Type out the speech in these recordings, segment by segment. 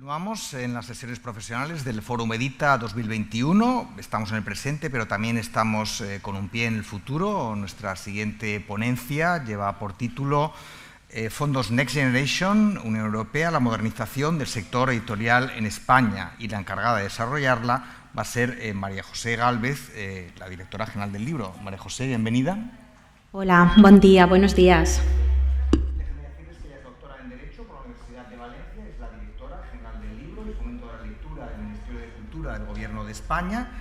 Continuamos en las sesiones profesionales del Fórum Edita 2021. Estamos en el presente, pero también estamos con un pie en el futuro. Nuestra siguiente ponencia lleva por título Fondos Next Generation, Unión Europea, la modernización del sector editorial en España, y la encargada de desarrollarla va a ser María José Gálvez, la directora general del libro. María José, bienvenida. Hola, buen día, buenos días. Déjenme decirles que ella es doctora en Derecho por la Universidad de Valencia, es la directora general del libro y fomento de la lectura del Ministerio de Cultura del Gobierno de España.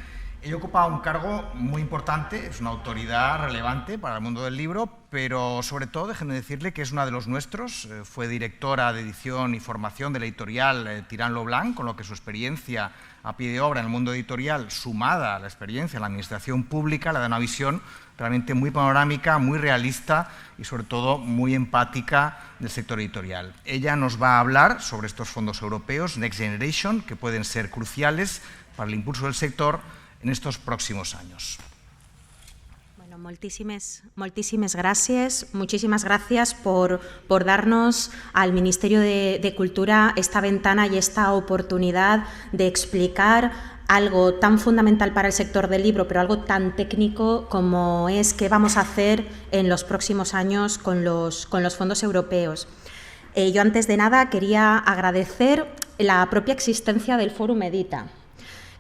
Ella ocupa un cargo muy importante, es una autoridad relevante para el mundo del libro, pero sobre todo, déjenme decirle que es una de los nuestros. Fue directora de edición y formación de la editorial Tirán lo Blanc, con lo que su experiencia a pie de obra en el mundo editorial, sumada a la experiencia en la administración pública, le da una visión realmente muy panorámica, muy realista y sobre todo muy empática del sector editorial. Ella nos va a hablar sobre estos fondos europeos, Next Generation, que pueden ser cruciales para el impulso del sector en estos próximos años. Bueno, moltíssimes gràcies. Muchísimas gracias por darnos al Ministerio de Cultura esta ventana y esta oportunidad de explicar algo tan fundamental para el sector del libro, pero algo tan técnico como es qué vamos a hacer en los próximos años con los fondos europeos. Yo, antes de nada, quería agradecer la propia existencia del Fórum Edita.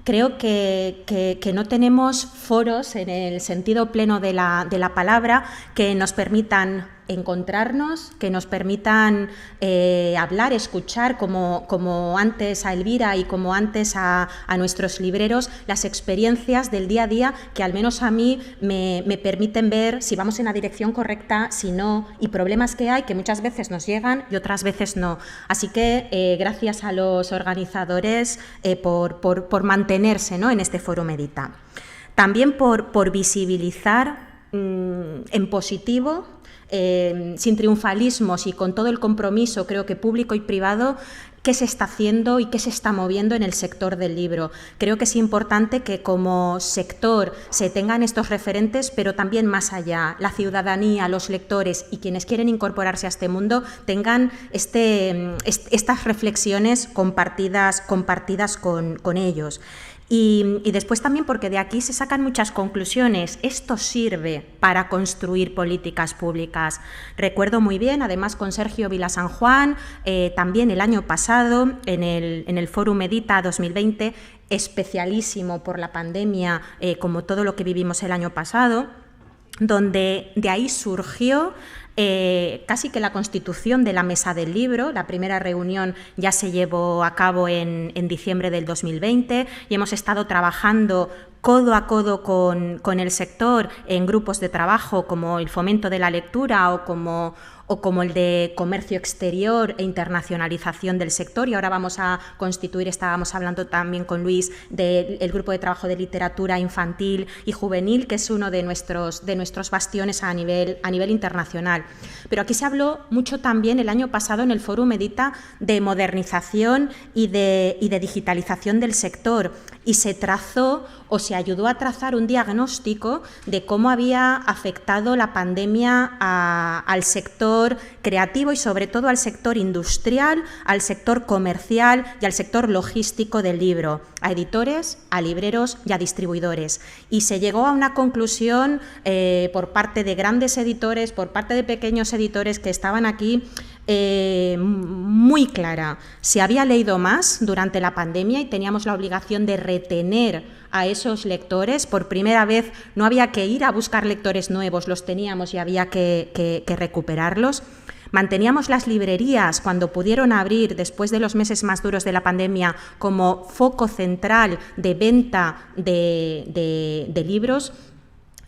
Creo que no tenemos foros, en el sentido pleno de la palabra, que nos permitan encontrarnos, que nos permitan hablar, escuchar, como antes a Elvira y como antes a nuestros libreros, las experiencias del día a día que al menos a mí me permiten ver si vamos en la dirección correcta, si no, y problemas que hay que muchas veces nos llegan y otras veces no. Así que gracias a los organizadores por mantenerse, ¿no?, en este Fórum Edita. También por visibilizar en positivo, sin triunfalismos y con todo el compromiso, creo que público y privado, qué se está haciendo y qué se está moviendo en el sector del libro. Creo que es importante que como sector se tengan estos referentes, pero también más allá, la ciudadanía, los lectores y quienes quieren incorporarse a este mundo tengan estas reflexiones compartidas con ellos. Y después también porque de aquí se sacan muchas conclusiones. Esto sirve para construir políticas públicas. Recuerdo muy bien, además con Sergio Vilasan Juan, también el año pasado en el Fórum Edita 2020, especialísimo por la pandemia, como todo lo que vivimos el año pasado, donde de ahí surgió casi que la constitución de la Mesa del Libro. La primera reunión ya se llevó a cabo en diciembre del 2020 y hemos estado trabajando codo a codo con el sector en grupos de trabajo como el fomento de la lectura o como el de comercio exterior e internacionalización del sector, y ahora vamos a constituir, estábamos hablando también con Luis, del grupo de trabajo de literatura infantil y juvenil, que es uno de nuestros bastiones a nivel internacional. Pero aquí se habló mucho también el año pasado en el Fórum Edita de modernización y de digitalización del sector, y se trazó o se ayudó a trazar un diagnóstico de cómo había afectado la pandemia al sector creativo y sobre todo al sector industrial, al sector comercial y al sector logístico del libro, a editores, a libreros y a distribuidores. Y se llegó a una conclusión por parte de grandes editores, por parte de pequeños editores que estaban aquí, muy clara. Se había leído más durante la pandemia y teníamos la obligación de retener a esos lectores. Por primera vez no había que ir a buscar lectores nuevos, los teníamos y había que recuperarlos. Manteníamos las librerías cuando pudieron abrir después de los meses más duros de la pandemia como foco central de venta de libros,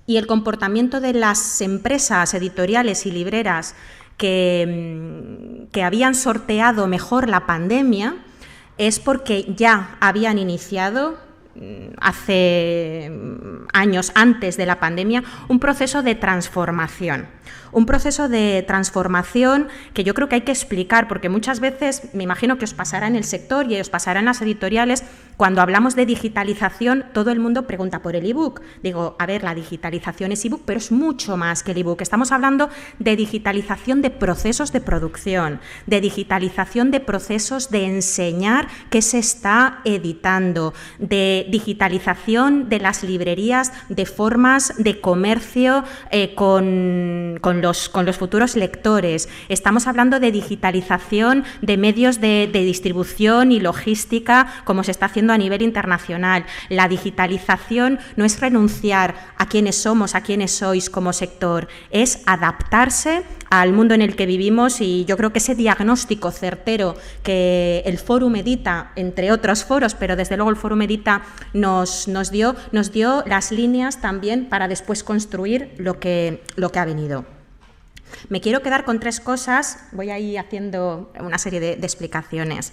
y el comportamiento de las empresas editoriales y libreras que habían sorteado mejor la pandemia es porque ya habían iniciado hace años, antes de la pandemia, un proceso de transformación, Un proceso de transformación que yo creo que hay que explicar, porque muchas veces, me imagino que os pasará en el sector y os pasará en las editoriales, cuando hablamos de digitalización, todo el mundo pregunta por el ebook. Digo, a ver, la digitalización es ebook, pero es mucho más que el ebook. Estamos hablando de digitalización de procesos de producción, de digitalización de procesos de enseñar qué se está editando, de digitalización de las librerías, de formas de comercio con los futuros lectores. Estamos hablando de digitalización de medios de distribución y logística, como se está haciendo a nivel internacional. La digitalización no es renunciar a quienes somos, a quienes sois como sector, es adaptarse al mundo en el que vivimos, y yo creo que ese diagnóstico certero que el Fórum Edita, entre otros foros, pero desde luego el Fórum Edita nos dio las líneas también para después construir lo que ha venido. Me quiero quedar con 3 cosas, voy a ir haciendo una serie de explicaciones.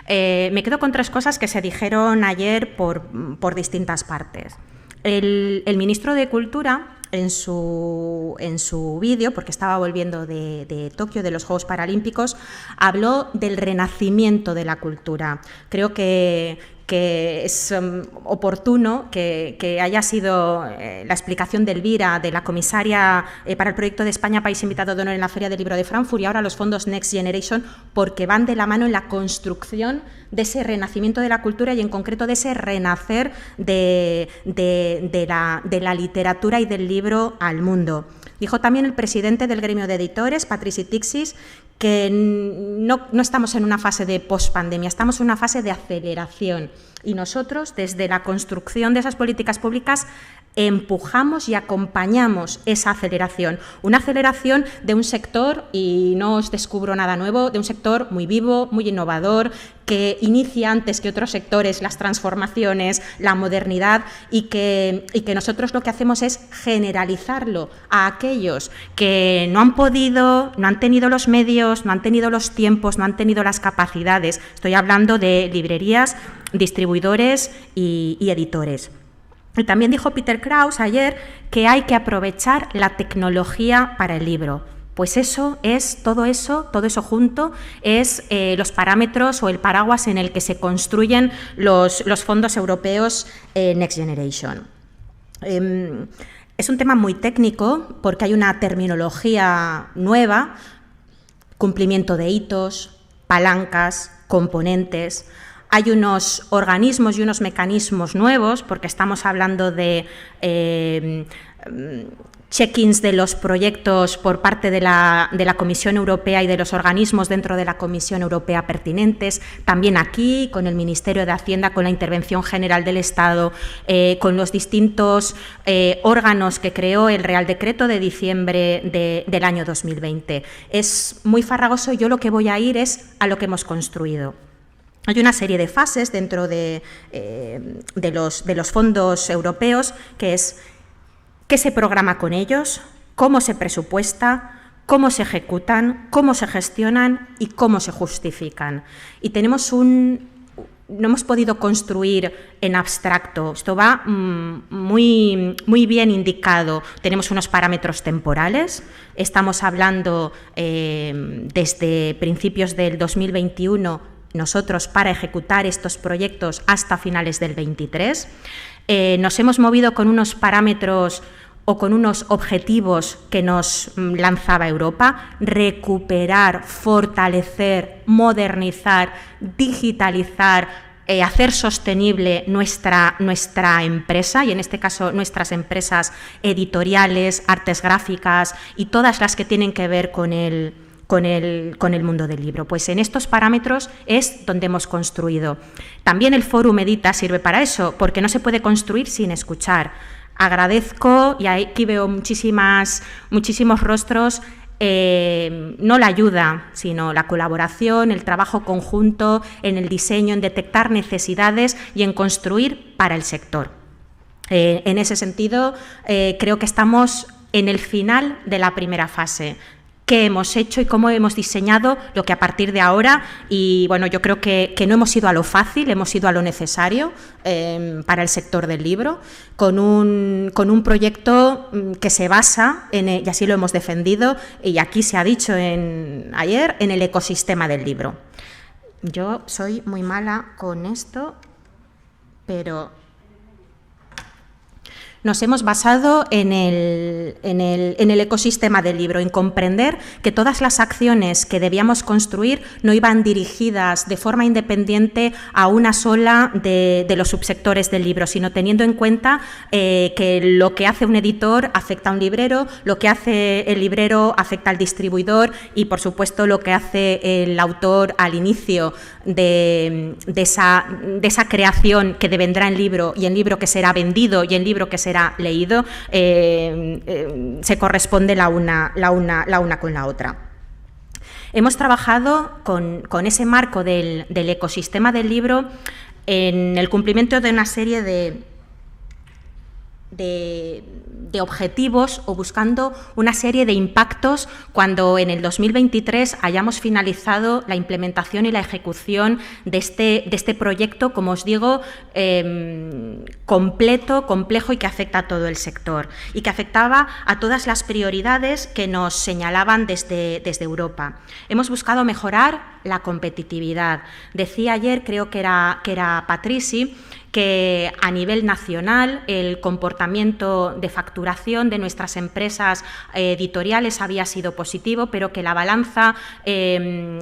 Me quedo con 3 cosas que se dijeron ayer por distintas partes. El ministro de Cultura, en su vídeo, porque estaba volviendo de Tokio, de los Juegos Paralímpicos, habló del renacimiento de la cultura. Creo que es oportuno que haya sido la explicación de Elvira, de la comisaria para el proyecto de España País Invitado de Honor en la Feria del Libro de Frankfurt, y ahora los fondos Next Generation, porque van de la mano en la construcción de ese renacimiento de la cultura y en concreto de ese renacer de la literatura y del libro al mundo. Dijo también el presidente del gremio de editores, Patrici Tixis, que no estamos en una fase de pospandemia, estamos en una fase de aceleración, y nosotros, desde la construcción de esas políticas públicas, empujamos y acompañamos esa aceleración. Una aceleración de un sector, y no os descubro nada nuevo, de un sector muy vivo, muy innovador, que inicia antes que otros sectores las transformaciones, la modernidad, y que nosotros lo que hacemos es generalizarlo a aquellos que no han podido, no han tenido los medios, no han tenido los tiempos, no han tenido las capacidades. Estoy hablando de librerías, distribuidores y editores. Y también dijo Peter Krause ayer que hay que aprovechar la tecnología para el libro. Pues todo eso junto es los parámetros o el paraguas en el que se construyen los fondos europeos Next Generation. Es un tema muy técnico porque hay una terminología nueva, cumplimiento de hitos, palancas, componentes. Hay unos organismos y unos mecanismos nuevos, porque estamos hablando de check-ins de los proyectos por parte de la Comisión Europea y de los organismos dentro de la Comisión Europea pertinentes, también aquí con el Ministerio de Hacienda, con la Intervención General del Estado, con los distintos órganos que creó el Real Decreto de diciembre del año 2020. Es muy farragoso, y yo lo que voy a ir es a lo que hemos construido. Hay una serie de fases dentro de los fondos europeos, que es qué se programa con ellos, cómo se presupuesta, cómo se ejecutan, cómo se gestionan y cómo se justifican. Y no hemos podido construir en abstracto, esto va muy, muy bien indicado. Tenemos unos parámetros temporales, estamos hablando desde principios del 2021, nosotros para ejecutar estos proyectos hasta finales del 23. Nos hemos movido con unos parámetros o con unos objetivos que nos lanzaba Europa: recuperar, fortalecer, modernizar, digitalizar, hacer sostenible nuestra empresa, y en este caso nuestras empresas editoriales, artes gráficas y todas las que tienen que ver con el mundo del libro. Pues en estos parámetros es donde hemos construido. También el Fórum Edita sirve para eso, porque no se puede construir sin escuchar. Agradezco, y aquí veo muchísimos rostros, no la ayuda, sino la colaboración, el trabajo conjunto en el diseño, en detectar necesidades y en construir para el sector. En ese sentido, creo que estamos en el final de la primera fase. qué hemos hecho y cómo hemos diseñado lo que a partir de ahora, y bueno, yo creo que no hemos ido a lo fácil, hemos ido a lo necesario para el sector del libro, con un proyecto que se basa, y así lo hemos defendido, y aquí se ha dicho ayer, en el ecosistema del libro. Yo soy muy mala con esto, pero nos hemos basado en el ecosistema del libro, en comprender que todas las acciones que debíamos construir no iban dirigidas de forma independiente a una sola de los subsectores del libro, sino teniendo en cuenta que lo que hace un editor afecta a un librero, lo que hace el librero afecta al distribuidor y, por supuesto, lo que hace el autor al inicio de esa creación que devendrá en libro, y en libro que será vendido y en libro que será leído, se corresponde la una con la otra. Hemos trabajado con ese marco del ecosistema del libro en el cumplimiento de una serie de objetivos, o buscando una serie de impactos cuando en el 2023 hayamos finalizado la implementación y la ejecución de este proyecto, como os digo, completo, complejo, y que afecta a todo el sector y que afectaba a todas las prioridades que nos señalaban desde Europa. Hemos buscado mejorar la competitividad. Decía ayer, creo que era Patrici, que a nivel nacional el comportamiento de facturación de nuestras empresas editoriales había sido positivo, pero que la balanza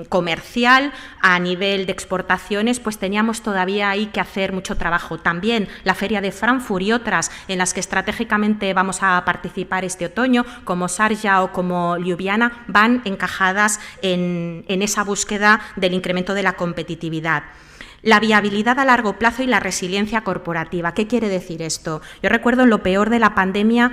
comercial a nivel de exportaciones, pues teníamos todavía ahí que hacer mucho trabajo. También la Feria de Frankfurt y otras en las que estratégicamente vamos a participar este otoño, como Sharjah o como Ljubljana, van encajadas en esa búsqueda del incremento de la competitividad. La viabilidad a largo plazo y la resiliencia corporativa. ¿Qué quiere decir esto? Yo recuerdo en lo peor de la pandemia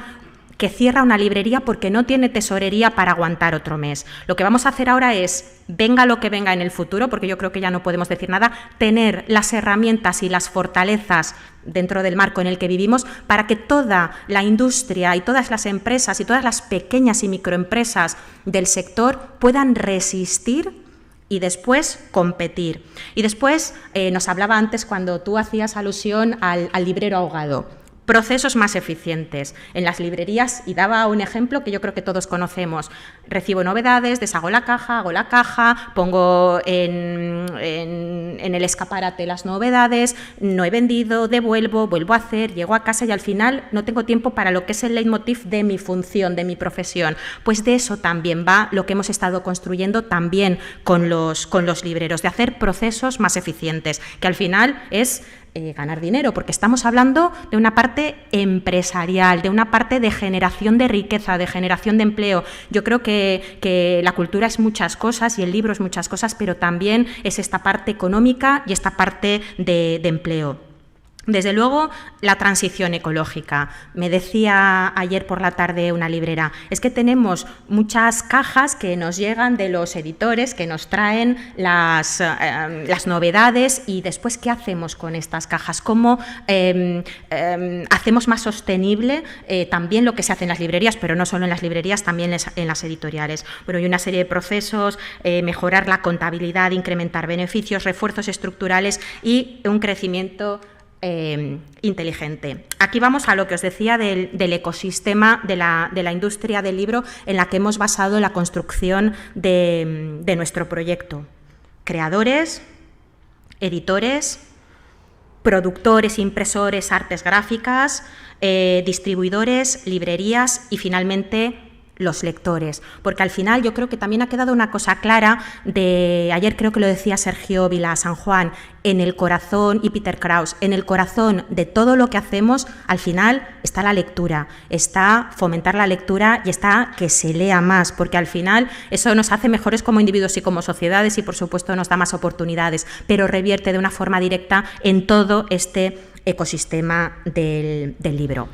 que cierra una librería porque no tiene tesorería para aguantar otro mes. Lo que vamos a hacer ahora es, venga lo que venga en el futuro, porque yo creo que ya no podemos decir nada, tener las herramientas y las fortalezas dentro del marco en el que vivimos para que toda la industria y todas las empresas y todas las pequeñas y microempresas del sector puedan resistir y después competir. Y después nos hablaba antes, cuando tú hacías alusión al librero ahogado, procesos más eficientes en las librerías, y daba un ejemplo que yo creo que todos conocemos. Recibo novedades, deshago la caja, hago la caja, pongo en el escaparate las novedades, no he vendido, devuelvo, vuelvo a hacer, llego a casa y al final no tengo tiempo para lo que es el leitmotiv de mi función, de mi profesión. Pues de eso también va lo que hemos estado construyendo también con los libreros, de hacer procesos más eficientes, que al final es ganar dinero, porque estamos hablando de una parte empresarial, de una parte de generación de riqueza, de generación de empleo. Yo creo que la cultura es muchas cosas y el libro es muchas cosas, pero también es esta parte económica y esta parte de empleo. Desde luego, la transición ecológica. Me decía ayer por la tarde una librera, es que tenemos muchas cajas que nos llegan de los editores, que nos traen las novedades, y después, ¿qué hacemos con estas cajas? ¿Cómo hacemos más sostenible también lo que se hace en las librerías, pero no solo en las librerías, también en las editoriales? Bueno, hay una serie de procesos, mejorar la contabilidad, incrementar beneficios, refuerzos estructurales y un crecimiento inteligente. Aquí vamos a lo que os decía del ecosistema de la industria del libro, en la que hemos basado la construcción de nuestro proyecto. Creadores, editores, productores, impresores, artes gráficas, distribuidores, librerías y finalmente los lectores, porque al final yo creo que también ha quedado una cosa clara ayer creo que lo decía Sergio Vila San Juan, en el corazón, y Peter Krauss, en el corazón de todo lo que hacemos, al final está la lectura, está fomentar la lectura y está que se lea más, porque al final eso nos hace mejores como individuos y como sociedades y por supuesto nos da más oportunidades, pero revierte de una forma directa en todo este ecosistema del libro.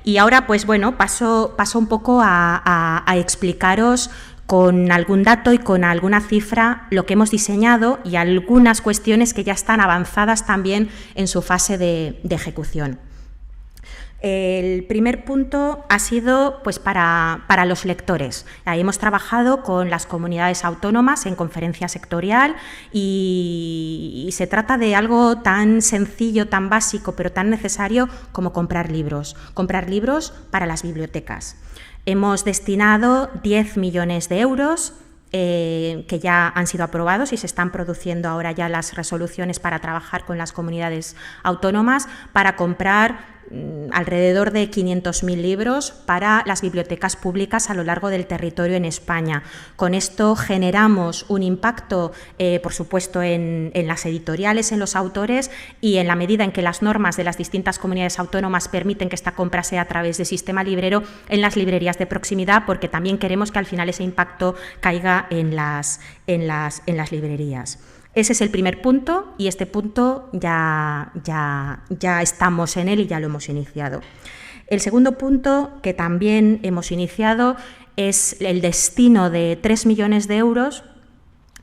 Y ahora, pues bueno, paso un poco a explicaros con algún dato y con alguna cifra lo que hemos diseñado y algunas cuestiones que ya están avanzadas también en su fase de ejecución. El primer punto ha sido pues, para los lectores. Ahí hemos trabajado con las comunidades autónomas en conferencia sectorial y se trata de algo tan sencillo, tan básico, pero tan necesario como comprar libros para las bibliotecas. Hemos destinado 10 millones de euros que ya han sido aprobados y se están produciendo ahora ya las resoluciones para trabajar con las comunidades autónomas para comprar alrededor de 500.000 libros para las bibliotecas públicas a lo largo del territorio en España. Con esto generamos un impacto, por supuesto, en las editoriales, en los autores, y en la medida en que las normas de las distintas comunidades autónomas permiten que esta compra sea a través del sistema librero, en las librerías de proximidad, porque también queremos que al final ese impacto caiga en las librerías. Ese es el primer punto y este punto ya estamos en él y ya lo hemos iniciado. El segundo punto que también hemos iniciado es el destino de 3 millones de euros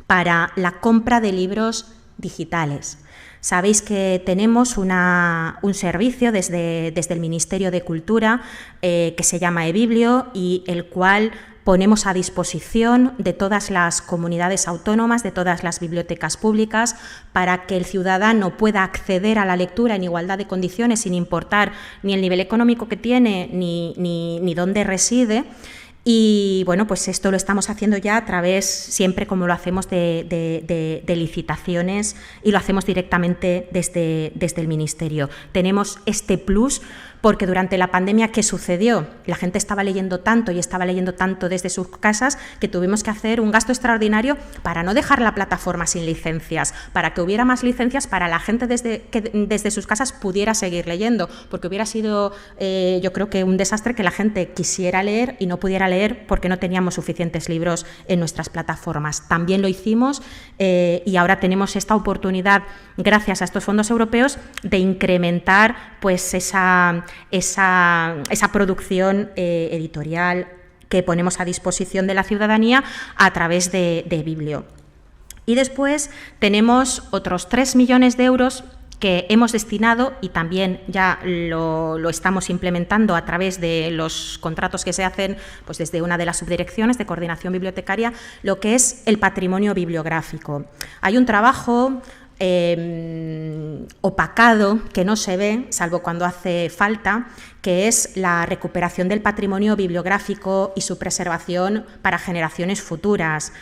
para la compra de libros digitales. Sabéis que tenemos un servicio desde el Ministerio de Cultura que se llama eBiblio y el cual ponemos a disposición de todas las comunidades autónomas, de todas las bibliotecas públicas, para que el ciudadano pueda acceder a la lectura en igualdad de condiciones, sin importar ni el nivel económico que tiene ni dónde reside. Y bueno, pues esto lo estamos haciendo ya a través, siempre como lo hacemos, de licitaciones, y lo hacemos directamente desde el Ministerio. Tenemos este plus porque durante la pandemia, ¿qué sucedió? La gente estaba leyendo tanto y estaba leyendo tanto desde sus casas que tuvimos que hacer un gasto extraordinario para no dejar la plataforma sin licencias, para que hubiera más licencias para la gente que desde sus casas pudiera seguir leyendo, porque hubiera sido, yo creo que un desastre que la gente quisiera leer y no pudiera leer porque no teníamos suficientes libros en nuestras plataformas. También lo hicimos y ahora tenemos esta oportunidad, gracias a estos fondos europeos, de incrementar pues esa producción editorial que ponemos a disposición de la ciudadanía a través de Biblio. Y después tenemos otros 3 millones de euros que hemos destinado, y también ya lo estamos implementando a través de los contratos que se hacen pues desde una de las subdirecciones de coordinación bibliotecaria, lo que es el patrimonio bibliográfico. Hay un trabajo opacado, que no se ve, salvo cuando hace falta, que es la recuperación del patrimonio bibliográfico y su preservación para generaciones futuras.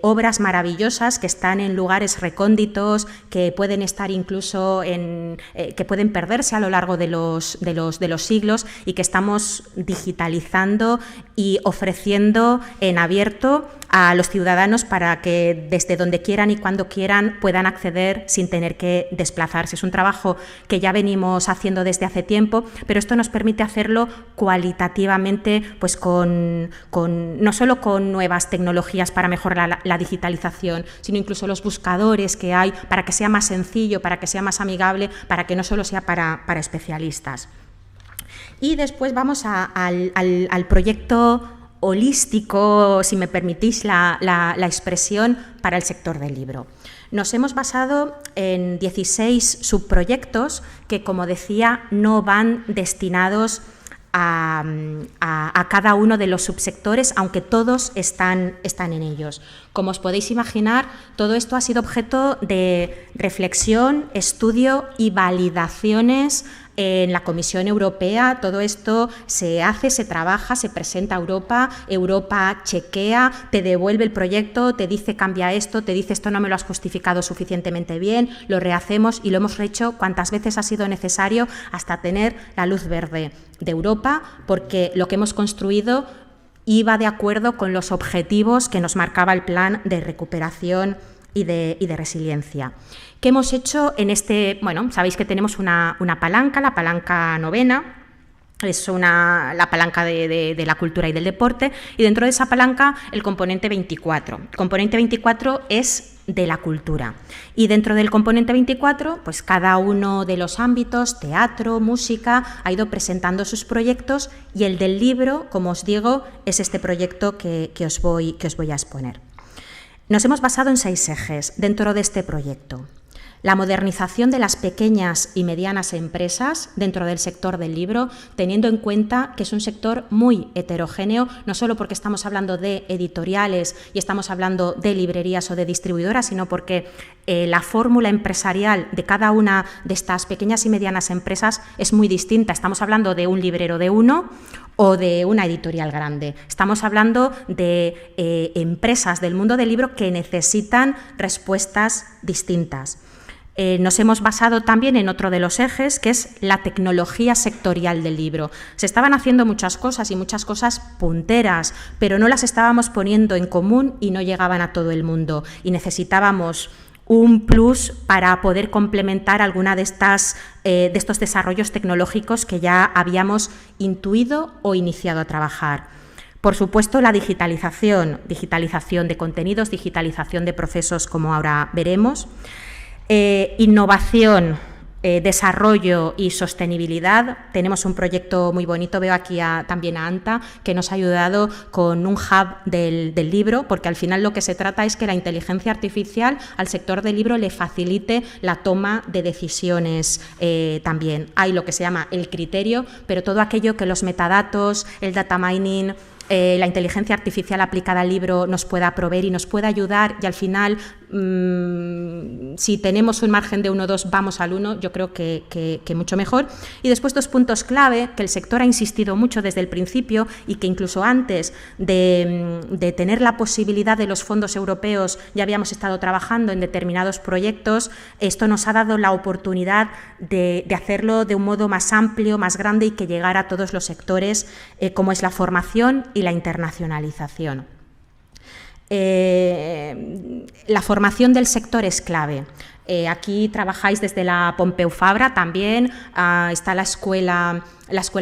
Obras maravillosas que están en lugares recónditos, que pueden estar incluso que pueden perderse a lo largo de los siglos, y que estamos digitalizando y ofreciendo en abierto a los ciudadanos para que desde donde quieran y cuando quieran puedan acceder sin tener que desplazarse. Es un trabajo que ya venimos haciendo desde hace tiempo, pero esto nos permite hacerlo cualitativamente, pues no solo con nuevas tecnologías para mejorar la digitalización, sino incluso los buscadores que hay para que sea más sencillo, para que sea más amigable, para que no solo sea para especialistas. Y después vamos al proyecto holístico, si me permitís la expresión, para el sector del libro. Nos hemos basado en 16 subproyectos que, como decía, no van destinados a cada uno de los subsectores, aunque todos están en ellos. Como os podéis imaginar, todo esto ha sido objeto de reflexión, estudio y validaciones en la Comisión Europea. Todo esto se hace, se trabaja, se presenta a Europa, Europa chequea, te devuelve el proyecto, te dice cambia esto, te dice esto no me lo has justificado suficientemente bien, lo rehacemos y lo hemos hecho cuantas veces ha sido necesario hasta tener la luz verde de Europa, porque lo que hemos construido iba de acuerdo con los objetivos que nos marcaba el plan de recuperación y de resiliencia. ¿Qué hemos hecho en este? Bueno, sabéis que tenemos una palanca, la palanca novena, es la palanca de la cultura y del deporte, y dentro de esa palanca el componente 24. El componente 24 es de la cultura. Y dentro del componente 24, pues cada uno de los ámbitos, teatro, música, ha ido presentando sus proyectos, y el del libro, como os digo, es este proyecto que os voy a exponer. Nos hemos basado en 6 ejes dentro de este proyecto. la modernización de las pequeñas y medianas empresas dentro del sector del libro, teniendo en cuenta que es un sector muy heterogéneo, no solo porque estamos hablando de editoriales y estamos hablando de librerías o de distribuidoras, sino porque la fórmula empresarial de cada una de estas pequeñas y medianas empresas es muy distinta. Estamos hablando de un librero de uno o de una editorial grande. Estamos hablando de empresas del mundo del libro que necesitan respuestas distintas. Nos hemos basado también en otro de los ejes, que es la tecnología sectorial del libro. Se estaban haciendo muchas cosas y muchas cosas punteras, pero no las estábamos poniendo en común y no llegaban a todo el mundo. Y necesitábamos un plus para poder complementar alguna de estos desarrollos tecnológicos que ya habíamos intuido o iniciado a trabajar. Por supuesto, la digitalización de contenidos, digitalización de procesos, como ahora veremos. Innovación, desarrollo y sostenibilidad. Tenemos un proyecto muy bonito, veo aquí también a Anta, que nos ha ayudado con un hub del libro, porque al final lo que se trata es que la inteligencia artificial al sector del libro le facilite la toma de decisiones también. Hay lo que se llama el criterio, pero todo aquello que los metadatos, el data mining, la inteligencia artificial aplicada al libro nos pueda proveer y nos pueda ayudar, y al final, si tenemos un margen de 1 o 2, vamos al 1, yo creo que mucho mejor. Y después 2 puntos clave que el sector ha insistido mucho desde el principio y que incluso antes de tener la posibilidad de los fondos europeos ya habíamos estado trabajando en determinados proyectos. Esto nos ha dado la oportunidad de hacerlo de un modo más amplio, más grande y que llegara a todos los sectores, como es la formación y la internacionalización. La formación del sector es clave. Aquí trabajáis desde la Pompeu Fabra también, está la escuela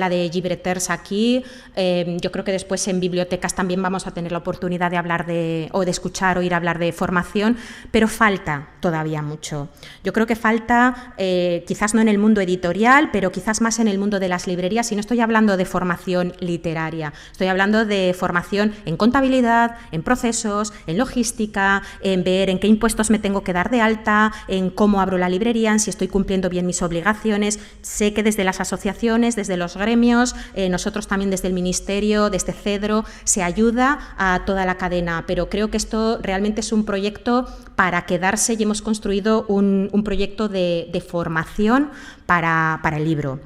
de Llibreters aquí. Yo creo que después en bibliotecas también vamos a tener la oportunidad de hablar de escuchar, oír hablar de formación, pero falta todavía mucho. Yo creo que falta, quizás no en el mundo editorial, pero quizás más en el mundo de las librerías, y no estoy hablando de formación literaria, estoy hablando de formación en contabilidad, en procesos, en logística, en ver en qué impuestos me tengo que dar de alta, en cómo abro la librería, en si estoy cumpliendo bien mis obligaciones. Sé que desde las asociaciones, desde los gremios, nosotros también desde el Ministerio, desde CEDRO, se ayuda a toda la cadena, pero creo que esto realmente es un proyecto para quedarse y hemos construido un proyecto de formación para el libro.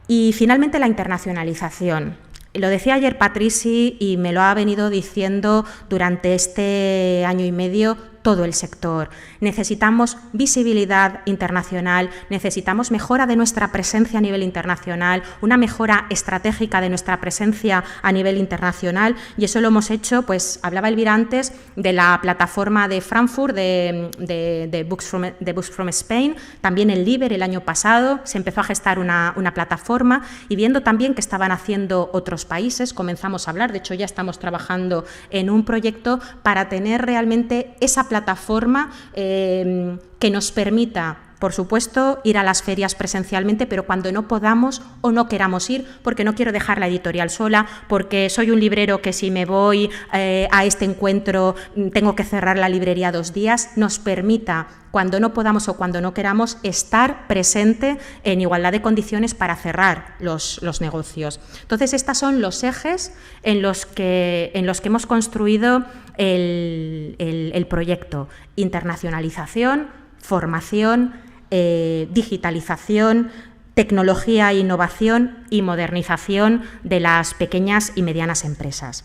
Y finalmente la internacionalización. Lo decía ayer Patrici y me lo ha venido diciendo durante este año y medio todo el sector. Necesitamos visibilidad internacional, necesitamos mejora de nuestra presencia a nivel internacional, una mejora estratégica de nuestra presencia a nivel internacional, y eso lo hemos hecho, pues hablaba Elvira antes de la plataforma de Frankfurt de Books from Spain, también el Liber el año pasado se empezó a gestar una plataforma, y viendo también que estaban haciendo otros países, comenzamos a hablar, de hecho ya estamos trabajando en un proyecto para tener realmente esa plataforma que nos permita, por supuesto, ir a las ferias presencialmente, pero cuando no podamos o no queramos ir, porque no quiero dejar la editorial sola, porque soy un librero que si me voy a este encuentro tengo que cerrar la librería 2 días, nos permita, cuando no podamos o cuando no queramos, estar presente en igualdad de condiciones para cerrar los negocios. Entonces, estos son los ejes en los que hemos construido el proyecto: internacionalización, formación, digitalización, tecnología e innovación y modernización de las pequeñas y medianas empresas.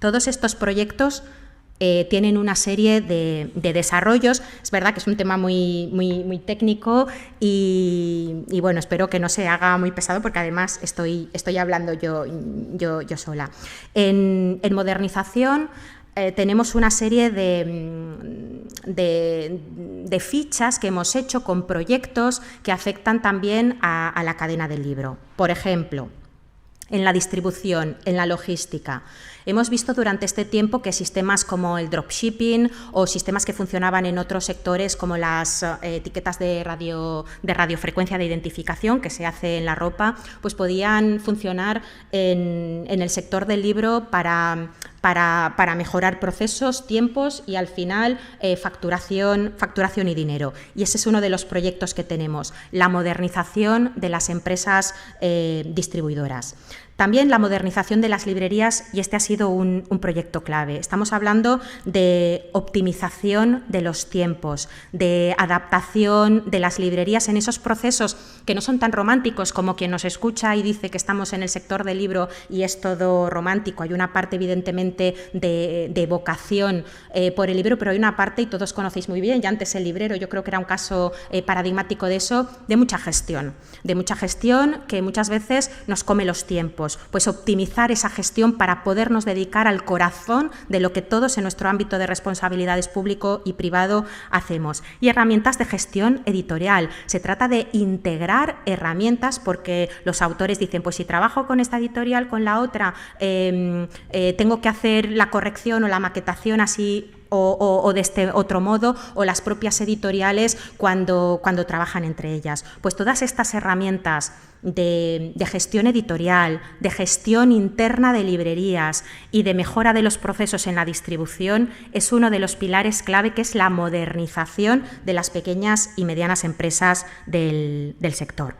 Todos estos proyectos tienen una serie de desarrollos. Es verdad que es un tema muy técnico y bueno, espero que no se haga muy pesado, porque además estoy hablando yo sola. En modernización tenemos una serie de fichas que hemos hecho con proyectos que afectan también a la cadena del libro. Por ejemplo, en la distribución, en la logística. Hemos visto durante este tiempo que sistemas como el dropshipping o sistemas que funcionaban en otros sectores como las etiquetas de radiofrecuencia de identificación que se hace en la ropa, pues podían funcionar en el sector del libro para para mejorar procesos, tiempos y al final facturación y dinero. Y ese es uno de los proyectos que tenemos, la modernización de las empresas distribuidoras. También la modernización de las librerías, y este ha sido un proyecto clave. Estamos hablando de optimización de los tiempos, de adaptación de las librerías en esos procesos que no son tan románticos como quien nos escucha y dice que estamos en el sector del libro y es todo romántico. Hay una parte, evidentemente, de vocación por el libro, pero hay una parte, y todos conocéis muy bien, ya antes el librero, yo creo que era un caso paradigmático de eso, de mucha gestión que muchas veces nos come los tiempos. Pues optimizar esa gestión para podernos dedicar al corazón de lo que todos en nuestro ámbito de responsabilidades público y privado hacemos. Y herramientas de gestión editorial. Se trata de integrar herramientas porque los autores dicen, pues si trabajo con esta editorial, con la otra, tengo que hacer la corrección o la maquetación así o de este otro modo, o las propias editoriales cuando trabajan entre ellas. Pues todas estas herramientas de gestión editorial, de gestión interna de librerías y de mejora de los procesos en la distribución es uno de los pilares clave, que es la modernización de las pequeñas y medianas empresas del sector.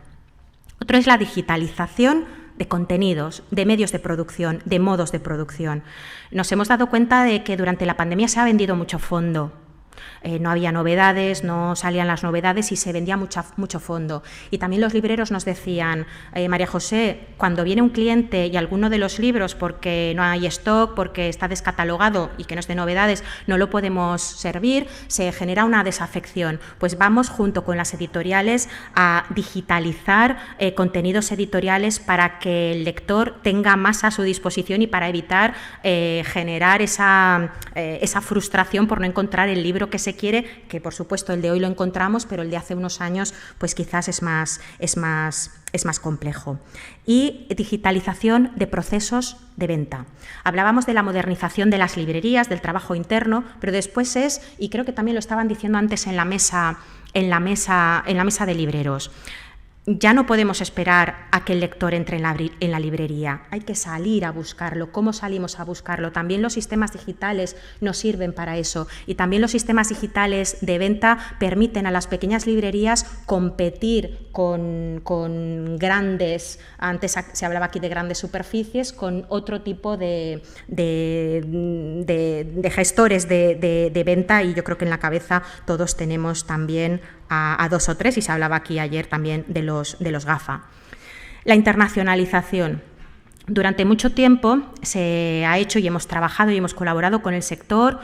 Otro es la digitalización de contenidos, de medios de producción, de modos de producción. Nos hemos dado cuenta de que durante la pandemia se ha vendido mucho fondo. No había novedades, no salían las novedades y se vendía mucho fondo. Y también los libreros nos decían, María José, cuando viene un cliente y alguno de los libros, porque no hay stock, porque está descatalogado y que no es de novedades, no lo podemos servir, se genera una desafección. Pues vamos junto con las editoriales a digitalizar contenidos editoriales para que el lector tenga más a su disposición y para evitar generar esa frustración por no encontrar el libro que se quiere, que por supuesto el de hoy lo encontramos, pero el de hace unos años pues quizás es más complejo. Y digitalización de procesos de venta. Hablábamos de la modernización de las librerías, del trabajo interno, pero después es, y creo que también lo estaban diciendo antes en la mesa de libreros, ya no podemos esperar a que el lector entre en la librería, hay que salir a buscarlo. ¿Cómo salimos a buscarlo? También los sistemas digitales nos sirven para eso, y también los sistemas digitales de venta permiten a las pequeñas librerías competir con grandes, antes se hablaba aquí de grandes superficies, con otro tipo de gestores de venta, y yo creo que en la cabeza todos tenemos también a dos o tres, y se hablaba aquí ayer también de los GAFA. La internacionalización. Durante mucho tiempo se ha hecho y hemos trabajado y hemos colaborado con el sector,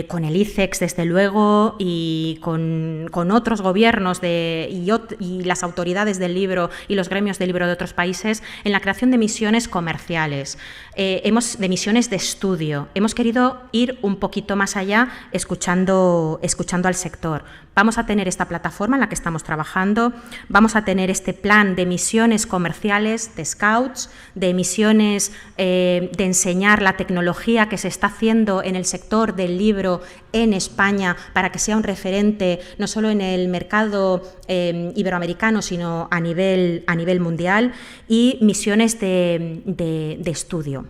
con el ICEX desde luego, y con otros gobiernos y las autoridades del libro y los gremios del libro de otros países en la creación de misiones comerciales, de misiones de estudio. Hemos querido ir un poquito más allá escuchando al sector. Vamos a tener esta plataforma en la que estamos trabajando, vamos a tener este plan de misiones comerciales, de scouts, de misiones de enseñar la tecnología que se está haciendo en el sector del libro en España para que sea un referente no solo en el mercado iberoamericano, sino a nivel mundial, y misiones de estudio.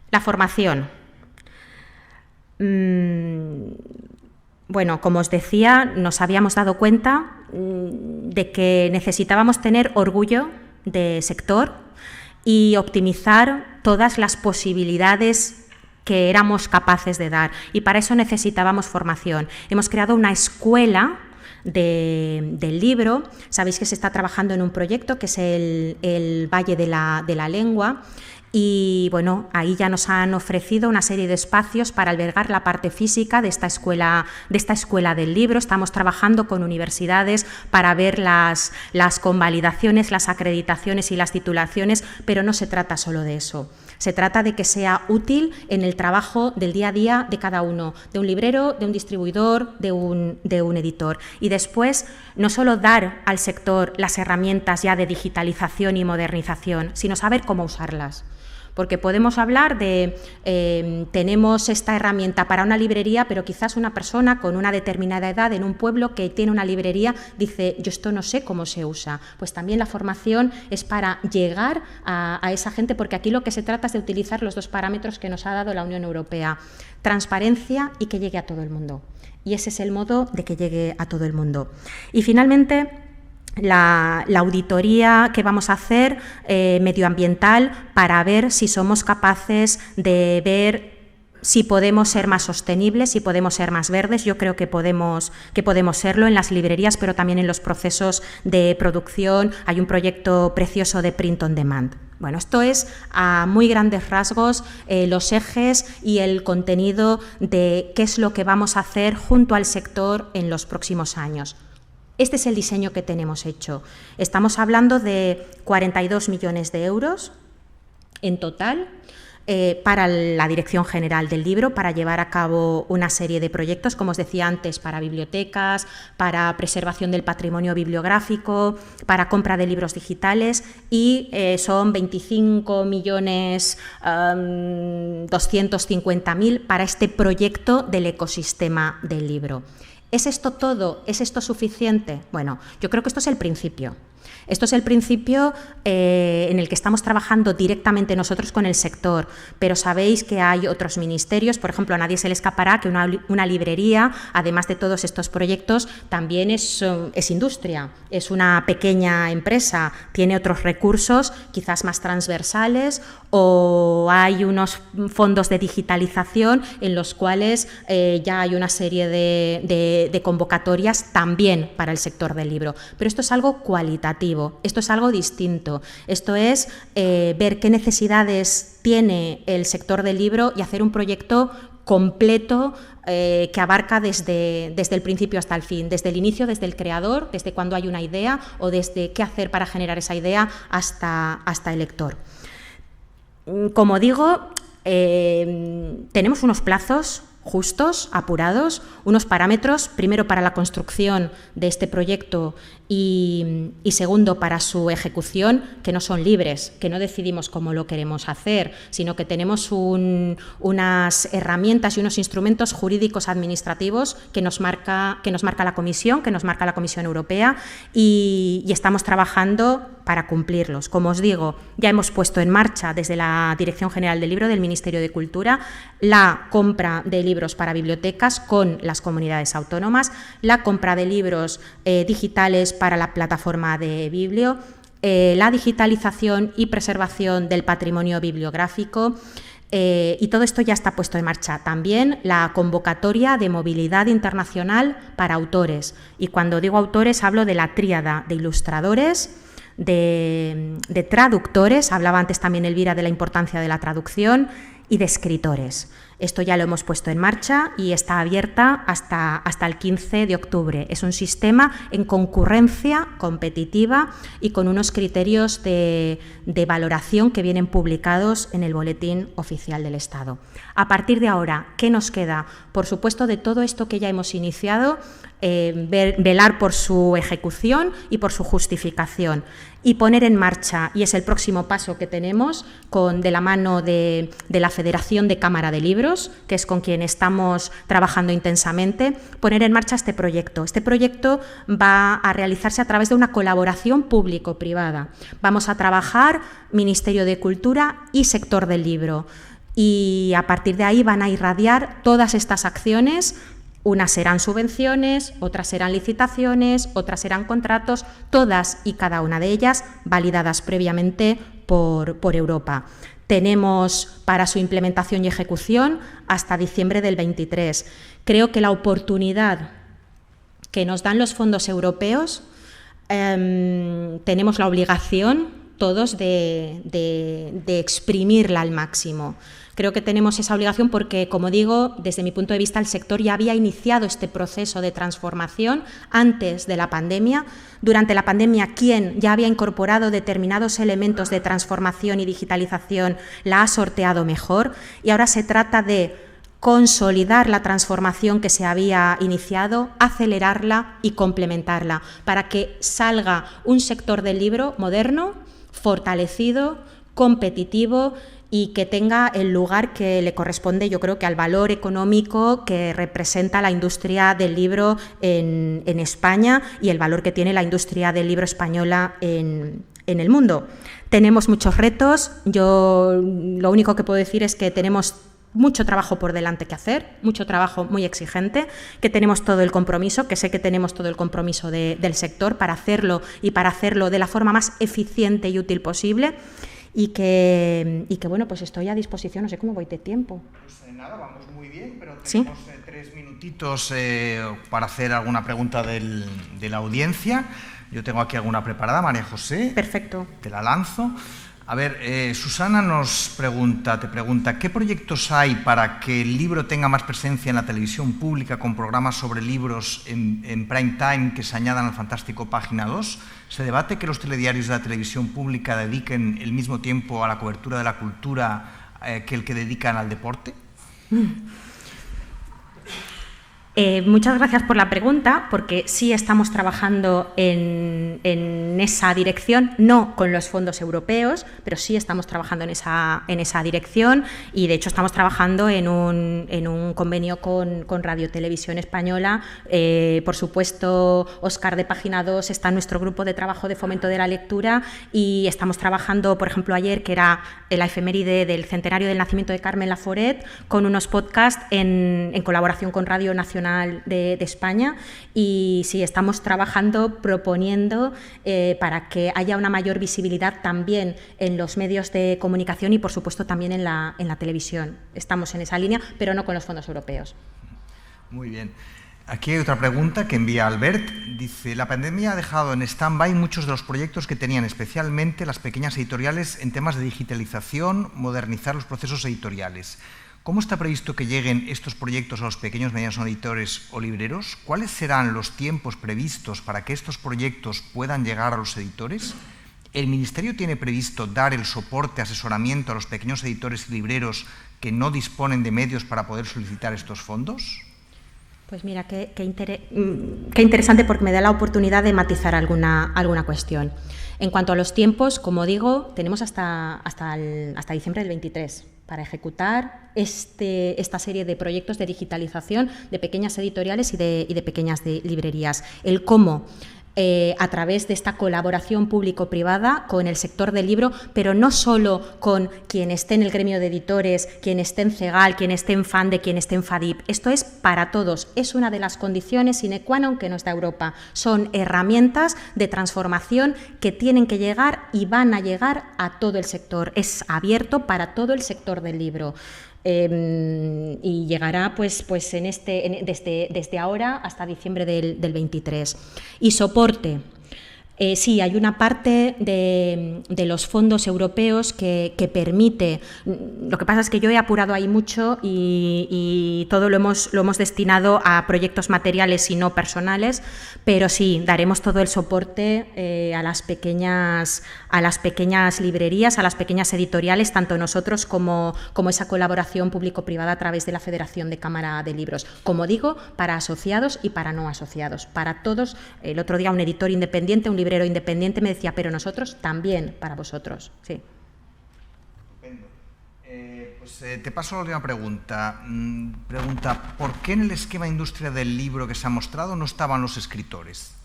La formación. Bueno, como os decía, nos habíamos dado cuenta de que necesitábamos tener orgullo de sector y optimizar todas las posibilidades que éramos capaces de dar, y para eso necesitábamos formación. Hemos creado una escuela del libro. Sabéis que se está trabajando en un proyecto que es el Valle de la Lengua, y bueno, ahí ya nos han ofrecido una serie de espacios para albergar la parte física de esta escuela del libro. Estamos trabajando con universidades para ver las convalidaciones, las acreditaciones y las titulaciones, pero no se trata solo de eso. Se trata de que sea útil en el trabajo del día a día de cada uno, de un librero, de un distribuidor, de un editor. Y después, no solo dar al sector las herramientas ya de digitalización y modernización, sino saber cómo usarlas. Porque podemos hablar de, tenemos esta herramienta para una librería, pero quizás una persona con una determinada edad en un pueblo que tiene una librería dice, yo esto no sé cómo se usa. Pues también la formación es para llegar a esa gente, porque aquí lo que se trata es de utilizar los dos parámetros que nos ha dado la Unión Europea, transparencia y que llegue a todo el mundo. Y ese es el modo de que llegue a todo el mundo. Y finalmente, la auditoría que vamos a hacer medioambiental para ver si somos capaces de ver si podemos ser más sostenibles, si podemos ser más verdes. Yo creo que podemos serlo en las librerías, pero también en los procesos de producción. Hay un proyecto precioso de print on demand. Bueno, esto es a muy grandes rasgos los ejes y el contenido de qué es lo que vamos a hacer junto al sector en los próximos años. Este es el diseño que tenemos hecho. Estamos hablando de 42 millones de euros en total para la Dirección General del Libro, para llevar a cabo una serie de proyectos, como os decía antes, para bibliotecas, para preservación del patrimonio bibliográfico, para compra de libros digitales, y son 25.250.000 para este proyecto del ecosistema del libro. ¿Es esto todo? ¿Es esto suficiente? Bueno, yo creo que esto es el principio. Esto es el principio en el que estamos trabajando directamente nosotros con el sector, pero sabéis que hay otros ministerios. Por ejemplo, a nadie se le escapará que una librería, además de todos estos proyectos, también es industria, es una pequeña empresa, tiene otros recursos quizás más transversales, o hay unos fondos de digitalización en los cuales ya hay una serie de convocatorias también para el sector del libro. Pero esto es algo cualitativo, esto es algo distinto, esto es ver qué necesidades tiene el sector del libro y hacer un proyecto completo que abarca desde el principio hasta el fin, desde el inicio, desde el creador, desde cuando hay una idea o desde qué hacer para generar esa idea hasta el lector. Como digo, tenemos unos plazos justos, apurados, unos parámetros, primero para la construcción de este proyecto y segundo para su ejecución, que no son libres, que no decidimos cómo lo queremos hacer, sino que tenemos unas herramientas y unos instrumentos jurídicos administrativos que nos marca la Comisión, Europea, y estamos trabajando para cumplirlos. Como os digo, ya hemos puesto en marcha desde la Dirección General del Libro del Ministerio de Cultura la compra de libros para bibliotecas con las comunidades autónomas, la compra de libros digitales para la plataforma de Biblio, la digitalización y preservación del patrimonio bibliográfico, y todo esto ya está puesto en marcha. También la convocatoria de movilidad internacional para autores. Y cuando digo autores hablo de la tríada de ilustradores, de traductores, hablaba antes también Elvira de la importancia de la traducción, y de escritores. Esto ya lo hemos puesto en marcha y está abierta hasta el 15 de octubre. Es un sistema en concurrencia competitiva y con unos criterios de valoración que vienen publicados en el Boletín Oficial del Estado. A partir de ahora, ¿qué nos queda? Por supuesto, de todo esto que ya hemos iniciado, velar por su ejecución y por su justificación y poner en marcha, y es el próximo paso que tenemos de la mano de la Federación de Cámara de Libros, que es con quien estamos trabajando intensamente, poner en marcha este proyecto. Este proyecto va a realizarse a través de una colaboración público-privada. Vamos a trabajar Ministerio de Cultura y sector del libro, y a partir de ahí van a irradiar todas estas acciones. Unas serán subvenciones, otras serán licitaciones, otras serán contratos, todas y cada una de ellas validadas previamente por Europa. Tenemos para su implementación y ejecución hasta diciembre del 23. Creo que la oportunidad que nos dan los fondos europeos, tenemos la obligación todos de exprimirla al máximo. Creo que tenemos esa obligación porque, como digo, desde mi punto de vista, el sector ya había iniciado este proceso de transformación antes de la pandemia. Durante la pandemia, quien ya había incorporado determinados elementos de transformación y digitalización la ha sorteado mejor, y ahora se trata de consolidar la transformación que se había iniciado, acelerarla y complementarla para que salga un sector del libro moderno, fortalecido, competitivo y que tenga el lugar que le corresponde, yo creo que al valor económico que representa la industria del libro en España y el valor que tiene la industria del libro española en el mundo. Tenemos muchos retos, yo lo único que puedo decir es que tenemos mucho trabajo por delante que hacer, mucho trabajo muy exigente, que tenemos todo el compromiso, que sé que tenemos todo el compromiso del sector para hacerlo y para hacerlo de la forma más eficiente y útil posible y que bueno, pues estoy a disposición, no sé cómo voy de tiempo. Pues nada, vamos muy bien, pero tenemos 3 minutitos para hacer alguna pregunta de la audiencia. Yo tengo aquí alguna preparada, María José. Perfecto. Te la lanzo. A ver, Susana te pregunta, ¿qué proyectos hay para que el libro tenga más presencia en la televisión pública con programas sobre libros en prime time que se añadan al fantástico Página 2? ¿Se debate que los telediarios de la televisión pública dediquen el mismo tiempo a la cobertura de la cultura que el que dedican al deporte? Muchas gracias por la pregunta, porque sí estamos trabajando en esa dirección, no con los fondos europeos, pero sí estamos trabajando en esa dirección y de hecho estamos trabajando en un convenio con Radio Televisión Española. Por supuesto, Óscar de Página 2 está en nuestro grupo de trabajo de fomento de la lectura y estamos trabajando, por ejemplo, ayer, que era la efeméride del centenario del nacimiento de Carmen Laforet, con unos podcasts en colaboración con Radio Nacional de España y sí, estamos trabajando, proponiendo para que haya una mayor visibilidad también en los medios de comunicación y, por supuesto, también en la televisión. Estamos en esa línea, pero no con los fondos europeos. Muy bien. Aquí hay otra pregunta que envía Albert. Dice, la pandemia ha dejado en stand-by muchos de los proyectos que tenían, especialmente las pequeñas editoriales, en temas de digitalización, modernizar los procesos editoriales. ¿Cómo está previsto que lleguen estos proyectos a los pequeños y medianos editores o libreros? ¿Cuáles serán los tiempos previstos para que estos proyectos puedan llegar a los editores? ¿El Ministerio tiene previsto dar el soporte, asesoramiento a los pequeños editores y libreros que no disponen de medios para poder solicitar estos fondos? Pues mira, qué interesante, porque me da la oportunidad de matizar alguna cuestión. En cuanto a los tiempos, como digo, tenemos hasta diciembre del 23 para ejecutar esta serie de proyectos de digitalización de pequeñas editoriales y de pequeñas librerías. El cómo, a través de esta colaboración público-privada con el sector del libro, pero no solo con quien esté en el gremio de editores, quien esté en CEGAL, quien esté en FANDE, quien esté en FADIP. Esto es para todos, es una de las condiciones sine qua non que nos da Europa. Son herramientas de transformación que tienen que llegar y van a llegar a todo el sector. Es abierto para todo el sector del libro. Y llegará pues desde ahora hasta diciembre del 23. Y soporte. Sí, hay una parte de los fondos europeos que permite. Lo que pasa es que yo he apurado ahí mucho y todo lo hemos destinado a proyectos materiales y no personales, pero sí, daremos todo el soporte a las pequeñas librerías, a las pequeñas editoriales, tanto nosotros como esa colaboración público-privada a través de la Federación de Cámara de Libros. Como digo, para asociados y para no asociados, para todos. El otro día un editor independiente, un librero independiente me decía, pero nosotros también para vosotros. Sí. Estupendo. Pues te paso la última pregunta. Pregunta, ¿por qué en el esquema industria del libro que se ha mostrado no estaban los escritores?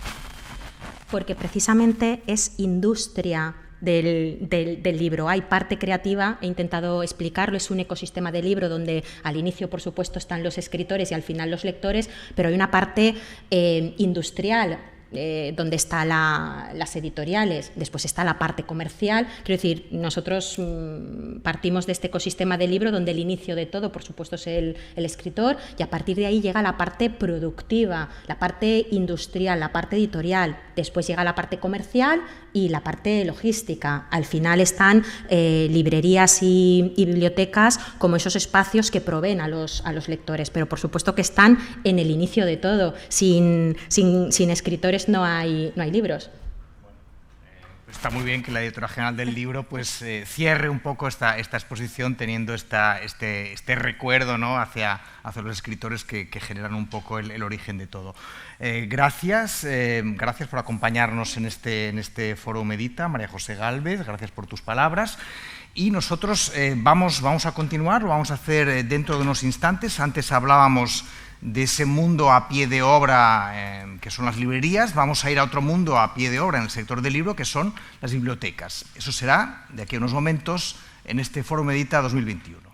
Porque precisamente es industria del libro. Hay parte creativa, he intentado explicarlo, es un ecosistema de libro donde al inicio, por supuesto, están los escritores y al final los lectores, pero hay una parte industrial, donde están las editoriales, después está la parte comercial. Quiero decir, nosotros partimos de este ecosistema del libro donde el inicio de todo, por supuesto, es el escritor, y a partir de ahí llega la parte productiva, la parte industrial, la parte editorial, después llega la parte comercial y la parte logística. Al final están librerías y bibliotecas como esos espacios que proveen a los lectores, pero por supuesto que están en el inicio de todo. Sin escritores no hay libros. Está muy bien que la editora general del libro pues cierre un poco esta exposición teniendo este recuerdo, ¿no?, hacia los escritores que generan un poco el origen de todo. Gracias por acompañarnos en este Foro Medita, María José Gálvez, gracias por tus palabras. Y nosotros vamos a continuar, lo vamos a hacer dentro de unos instantes. Antes hablábamos de ese mundo a pie de obra que son las librerías. Vamos a ir a otro mundo a pie de obra en el sector del libro, que son las bibliotecas. Eso será de aquí a unos momentos en este Foro Medita 2021.